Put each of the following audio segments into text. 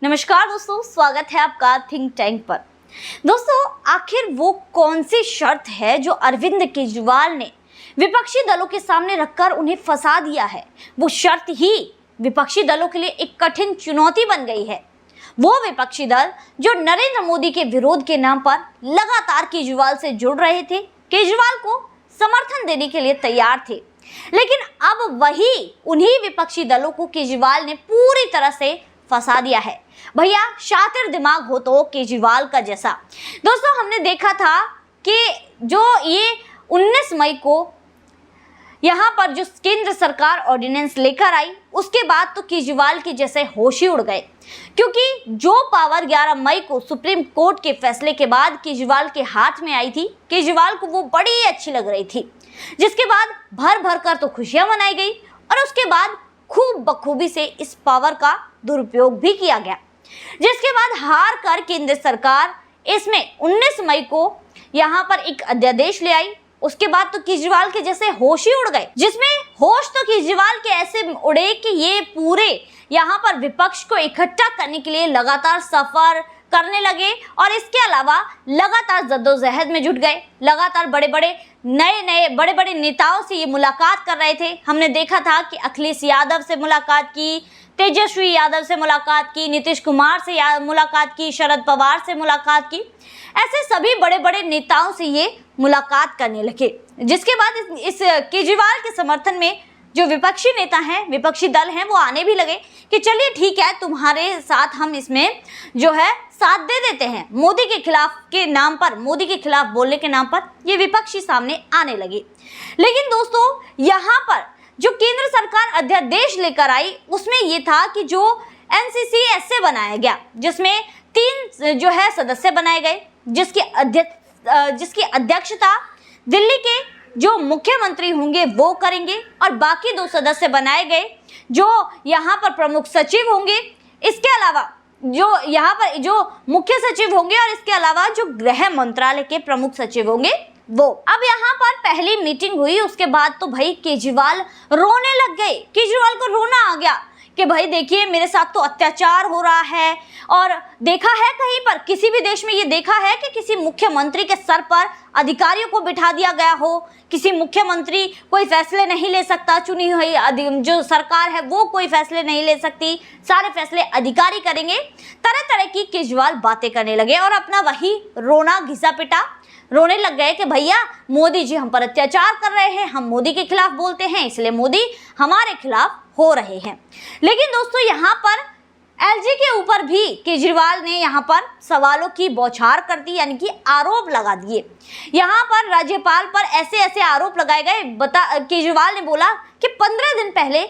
नमस्कार दोस्तों, स्वागत है आपका थिंक टैंक पर। दोस्तों, आखिर वो कौन सी शर्त है जो अरविंद केजरीवाल ने विपक्षी दलों के सामने रखकर उन्हें फंसा दिया है? वो शर्त ही विपक्षी दलों के लिए एक कठिन चुनौती बन गई है। वो विपक्षी दल जो नरेंद्र मोदी के विरोध के नाम पर लगातार केजरीवाल से जुड़ रहे थे, केजरीवाल को समर्थन देने के लिए तैयार थे, लेकिन अब वही उन्हीं विपक्षी दलों को केजरीवाल ने पूरी तरह से फंसा दिया है। भैया, शातिर दिमाग हो तो केजरीवाल का जैसा। दोस्तों, हमने देखा था कि जो ये 19 मई को यहाँ पर जो केंद्र सरकार ऑर्डिनेंस लेकर आई, उसके बाद तो केजरीवाल के जैसे होश ही उड़ गए, क्योंकि जो पावर 11 मई को सुप्रीम कोर्ट के फैसले के बाद केजरीवाल के हाथ में आई थी, केजरीवाल को वो बड़ी अच्छी लग रही थी, जिसके बाद भर भर कर तो खुशियां मनाई गई और उसके बाद खूब बखूबी से इस पावर का दुरुपयोग भी किया गया, जिसके बाद हार कर केंद्र सरकार इसमें 19 मई को यहाँ पर एक अध्यादेश ले आई। उसके बाद तो केजरीवाल के जैसे होश ही उड़ गए, जिसमें होश तो केजरीवाल के ऐसे उड़े कि ये पूरे यहाँ पर विपक्ष को इकट्ठा करने के लिए लगातार सफर करने लगे और इसके अलावा लगातार जद्दोजहद में जुट गए। लगातार बड़े बड़े नेताओं से ये मुलाकात कर रहे थे। हमने देखा था कि अखिलेश यादव से मुलाकात की, तेजस्वी यादव से मुलाकात की, नीतीश कुमार से मुलाकात की, शरद पवार से मुलाकात की। ऐसे सभी बड़े बड़े नेताओं से ये मुलाकात करने लगे, जिसके बाद इस केजरीवाल के समर्थन में जो विपक्षी नेता हैं, विपक्षी दल हैं, वो आने भी लगे कि चलिए ठीक है, तुम्हारे साथ हम इसमें जो है साथ दे देते हैं। मोदी के खिलाफ के नाम पर, मोदी के खिलाफ बोलने के नाम पर ये विपक्षी सामने आने लगे। लेकिन दोस्तों, यहाँ पर जो केंद्र सरकार अध्यादेश लेकर आई, उसमें ये था कि जो NCC बनाया गया, जिसमें 3 जो है सदस्य बनाए गए, जिसकी अध्यक्षता दिल्ली के जो मुख्यमंत्री होंगे वो करेंगे और बाकी 2 सदस्य बनाए गए जो यहाँ पर प्रमुख सचिव होंगे। इसके अलावा जो यहाँ पर जो मुख्य सचिव होंगे और इसके अलावा जो गृह मंत्रालय के प्रमुख सचिव होंगे वो। अब यहाँ पर पहली मीटिंग हुई, उसके बाद तो भाई केजरीवाल रोने लग गए। केजरीवाल को रोना आ गया कि भाई देखिए, मेरे साथ तो अत्याचार हो रहा है। और देखा है कहीं पर, किसी भी देश में ये देखा है कि किसी मुख्यमंत्री के सर पर अधिकारियों को बिठा दिया गया हो? किसी मुख्यमंत्री कोई फैसले नहीं ले सकता, चुनी हुई जो सरकार है वो कोई फैसले नहीं ले सकती, सारे फैसले अधिकारी करेंगे। तरह तरह की केजरीवाल बातें करने लगे और अपना वही रोना घिसा पिटा रोने लग गए कि भैया, मोदी जी हम पर अत्याचार कर रहे हैं, हम मोदी के खिलाफ बोलते हैं, इसलिए मोदी हमारे खिलाफ हो रहे हैं। लेकिन दोस्तों, यहाँ पर LG के ऊपर भी केजरीवाल ने यहाँ पर सवालों की बौछार कर दी, यानी कि आरोप लगा दिए। यहाँ पर राज्यपाल पर ऐसे आरोप लगाए गए। केजरीवाल ने बोला कि 15 दिन पहले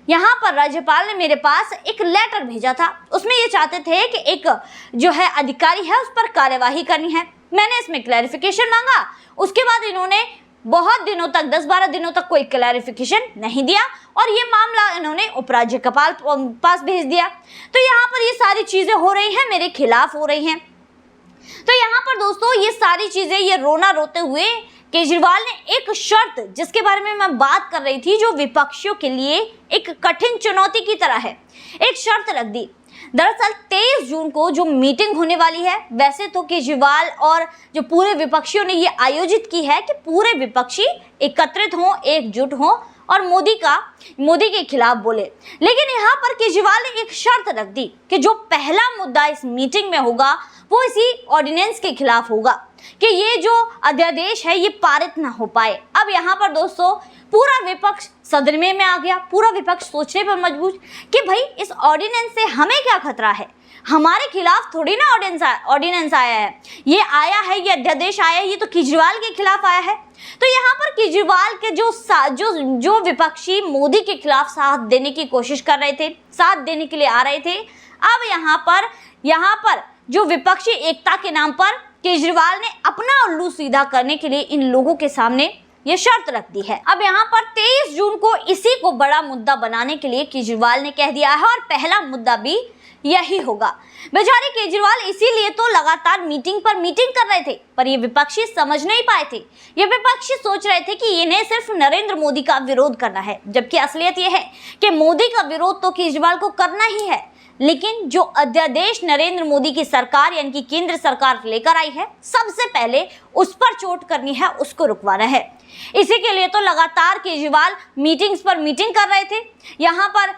यहाँ पर राज्यपाल ने मेरे पास एक लेटर भेजा था, उसमें ये चाहते थे कि एक जो है अधिकारी है उस पर कार्यवाही करनी है। मैंने इसमें क्लैरिफिकेशन मांगा, उसके बाद इन्होंने बहुत दिनों तक, 10-12 दिनों तक कोई क्लैरिफिकेशन नहीं दिया और ये मामला इन्होंने उपराज्यपाल पास भेज दिया। तो यहाँ पर ये सारी चीजें हो रही हैं, मेरे खिलाफ हो रही हैं। तो यहाँ पर दोस्तों, ये सारी चीजें, ये रोना रोते हुए केजरीवाल ने एक शर्त, जिसके बारे में मैं बात कर रही थी, जो विपक्षियों के लिए एक कठिन चुनौती की तरह है, एक शर्त रख दी। दरअसल 23 जून को जो मीटिंग होने वाली है, वैसे तो केजरीवाल और जो पूरे विपक्षियों ने ये आयोजित की है कि पूरे विपक्षी एकत्रित हों, एकजुट हों और मोदी के खिलाफ बोले। लेकिन यहाँ पर केजरीवाल ने एक शर्त रख दी कि जो पहला मुद्दा इस मीटिंग में होगा वो इसी ऑर्डिनेंस के खिलाफ होगा, कि ये जो अध्यादेश है ये पारित ना हो पाए। अब यहाँ पर दोस्तों, पूरा विपक्ष सदमे में आ गया, पूरा विपक्ष सोचने पर मजबूर कि भाई, इस ऑर्डिनेंस से हमें क्या खतरा है? हमारे खिलाफ थोड़ी ना ऑर्डिनेंस आया है, ये आया है, ये अध्यादेश आया है, ये तो केजरीवाल के खिलाफ आया है। तो यहाँ पर केजरीवाल के जो विपक्षी मोदी के खिलाफ साथ देने की कोशिश कर रहे थे, साथ देने के लिए आ रहे थे, अब यहाँ पर जो विपक्षी एकता के नाम पर केजरीवाल ने अपना उल्लू सीधा करने के लिए इन लोगों के सामने ये शर्त रख दी है। अब यहाँ पर 23 जून को इसी को बड़ा मुद्दा बनाने के लिए केजरीवाल ने कह दिया है और पहला मुद्दा भी यही होगा। बेचारे केजरीवाल इसीलिए तो लगातार मीटिंग पर मीटिंग कर रहे थे, पर ये विपक्षी समझ नहीं पाए थे। ये विपक्षी सोच रहे थे कि इन्हें सिर्फ नरेंद्र मोदी का विरोध करना है, जबकि असलियत ये है कि मोदी का विरोध तो केजरीवाल को करना ही है। लेकिन जो अध्यादेश नरेंद्र मोदी की सरकार यानी कि केंद्र सरकार लेकर आई है, सबसे पहले उस पर चोट करनी है, उसको रुकवाना है। इसी के लिए तो लगातार केजरीवाल मीटिंग्स पर मीटिंग कर रहे थे, यहाँ पर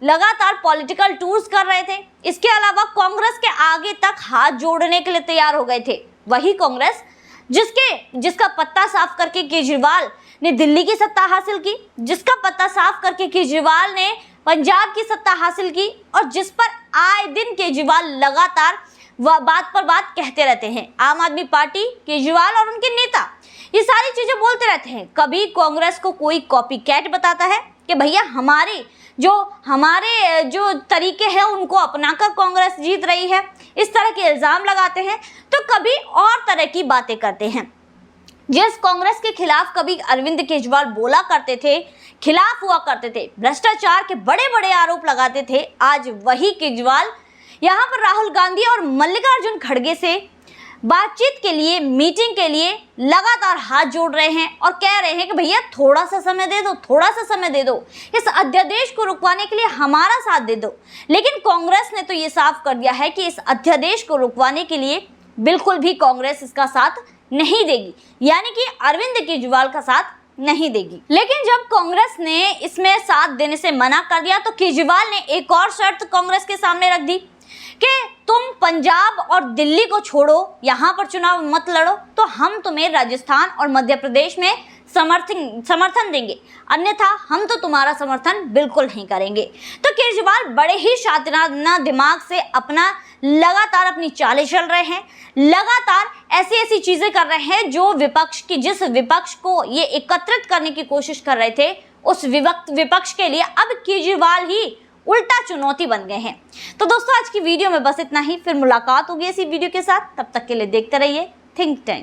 लगातार पॉलिटिकल टूर्स कर रहे थे। इसके अलावा कांग्रेस के आगे तक हाथ जोड़ने के लिए तैयार हो गए थे। वही कांग्रेस जिसका पत्ता साफ करके केजरीवाल ने दिल्ली की सत्ता हासिल की, जिसका पत्ता साफ करके केजरीवाल ने पंजाब की सत्ता हासिल की, और जिस पर आए दिन केजरीवाल लगातार बात पर बात कहते रहते हैं। आम आदमी पार्टी, केजरीवाल और उनके नेता ये सारी चीजें बोलते रहते हैं। कभी कांग्रेस को कोई कॉपी कैट बताता है कि भैया हमारे जो तरीके हैं उनको अपनाकर कांग्रेस जीत रही है, इस तरह के इल्जाम लगाते हैं। तो कभी और तरह की बातें करते हैं। जिस कांग्रेस के खिलाफ कभी अरविंद केजरीवाल बोला करते थे, खिलाफ हुआ करते थे, भ्रष्टाचार के बड़े बड़े आरोप लगाते थे, आज वही केजरीवाल यहाँ पर राहुल गांधी और मल्लिकार्जुन खड़गे से बातचीत के लिए, मीटिंग के लिए लगातार हाथ जोड़ रहे हैं और कह रहे हैं कि भैया थोड़ा सा समय दे दो, थोड़ा सा समय दे दो, इस अध्यादेश को रुकवाने के लिए हमारा साथ दे दो। लेकिन कांग्रेस ने तो ये साफ कर दिया है कि इस अध्यादेश को रुकवाने के लिए बिल्कुल भी कांग्रेस इसका साथ नहीं देगी, यानी कि अरविंद केजरीवाल का साथ नहीं देगी। लेकिन जब कांग्रेस ने इसमें साथ देने से मना कर दिया तो केजरीवाल ने एक और शर्त कांग्रेस के सामने रख दी कि तुम पंजाब और दिल्ली को छोड़ो, यहाँ पर चुनाव मत लड़ो, तो हम तुम्हें राजस्थान और मध्य प्रदेश में समर्थन देंगे, अन्यथा हम तो तुम्हारा समर्थन बिल्कुल नहीं करेंगे। तो केजरीवाल बड़े ही शातिराना दिमाग से लगातार अपनी चालें चल रहे हैं, लगातार ऐसी चीजें कर रहे हैं जो जिस विपक्ष को ये एकत्रित करने की कोशिश कर रहे थे, उस विपक्ष के लिए अब केजरीवाल ही उल्टा चुनौती बन गए हैं। तो दोस्तों आज की वीडियो में बस इतना ही, फिर मुलाकात होगी इसी वीडियो के साथ। तब तक के लिए देखते रहिए थिंक टैंक।